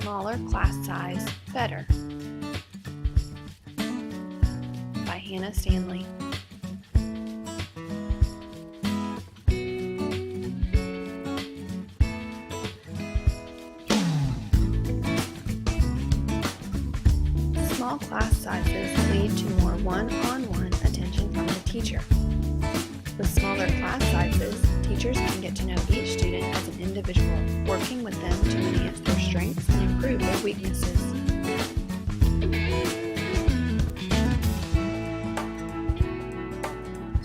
Smaller Class Size Better by Hannah Stanley. Small class sizes lead to more one-on-one attention from the teacher. With smaller class sizes, teachers can get to know each student as an individual, working with them to enhance their strengths and improve their weaknesses.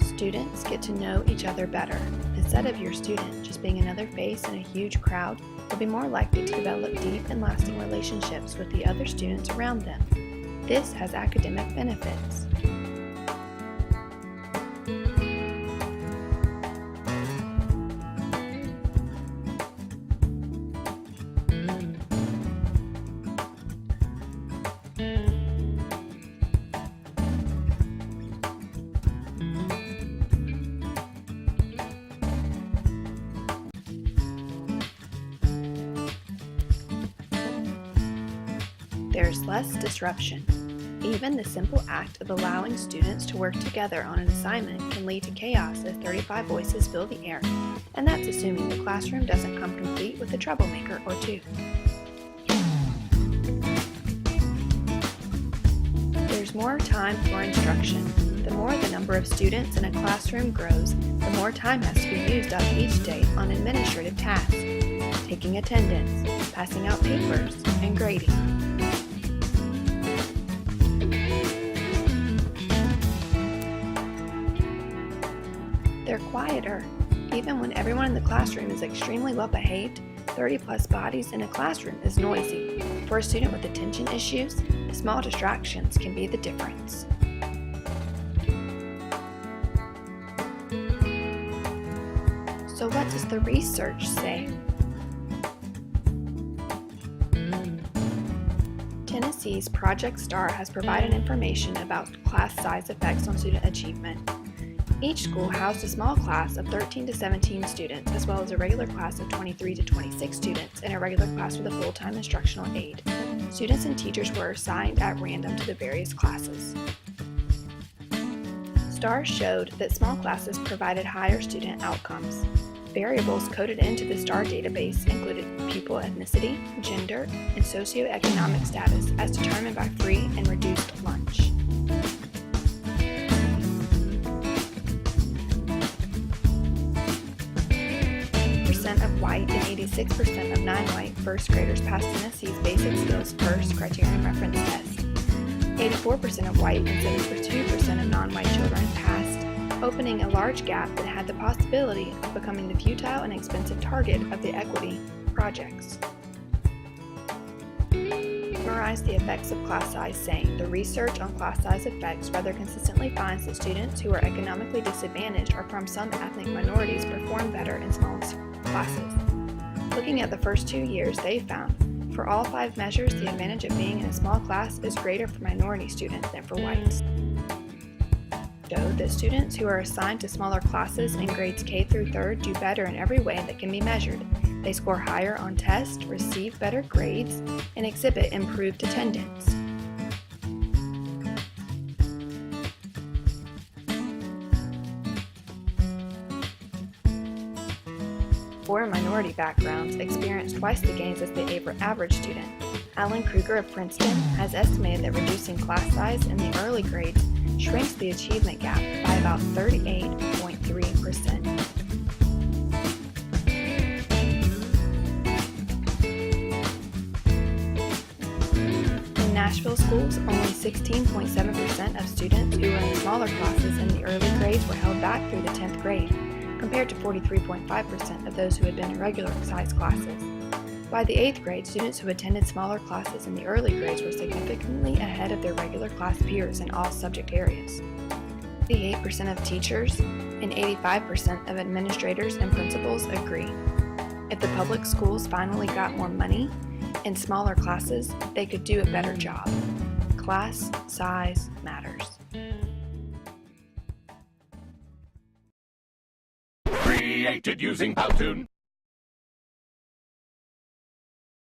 Students get to know each other better. Instead of your student just being another face in a huge crowd, they'll be more likely to develop deep and lasting relationships with the other students around them. This has academic benefits. There's less disruption. Even the simple act of allowing students to work together on an assignment can lead to chaos if 35 voices fill the air, and that's assuming the classroom doesn't come complete with a troublemaker or two. There's more time for instruction. The more the number of students in a classroom grows, the more time has to be used up each day on administrative tasks, taking attendance, passing out papers, and grading. They're quieter. Even when everyone in the classroom is extremely well behaved, 30+ bodies in a classroom is noisy. For a student with attention issues, small distractions can be the difference. So what does the research say? Tennessee's Project STAR has provided information about class size effects on student achievement. Each school housed a small class of 13 to 17 students, as well as a regular class of 23 to 26 students and a regular class with a full-time instructional aide. Students and teachers were assigned at random to the various classes. STAR showed that small classes provided higher student outcomes. Variables coded into the STAR database included pupil ethnicity, gender, and socioeconomic status as determined by free and reduced lunch. Of white and 86% of non-white first graders passed Tennessee's Basic Skills First Criterion Reference Test. 84% of white and 72% of non-white children passed, opening a large gap that had the possibility of becoming the futile and expensive target of the equity projects. Summarize the effects of class size, saying the research on class size effects rather consistently finds that students who are economically disadvantaged or from some ethnic minorities perform better in small classes. Looking at the first 2 years, they found, for all 5 measures, the advantage of being in a small class is greater for minority students than for whites. Showed that students who are assigned to smaller classes in grades K through 3rd do better in every way that can be measured. They score higher on tests, receive better grades, and exhibit improved attendance. Poor minority backgrounds experience twice the gains as the average student. Alan Kruger of Princeton has estimated that reducing class size in the early grades shrinks the achievement gap by about 38.3%. In Nashville schools, only 16.7% of students who were in smaller classes in the early grades were held back through the 10th grade, compared to 43.5% of those who had been in regular size classes. By the 8th grade, students who attended smaller classes in the early grades were significantly ahead of their regular class peers in all subject areas. 88% of teachers and 85% of administrators and principals agree. If the public schools finally got more money in smaller classes, they could do a better job. Class size matters. Created using Powtoon.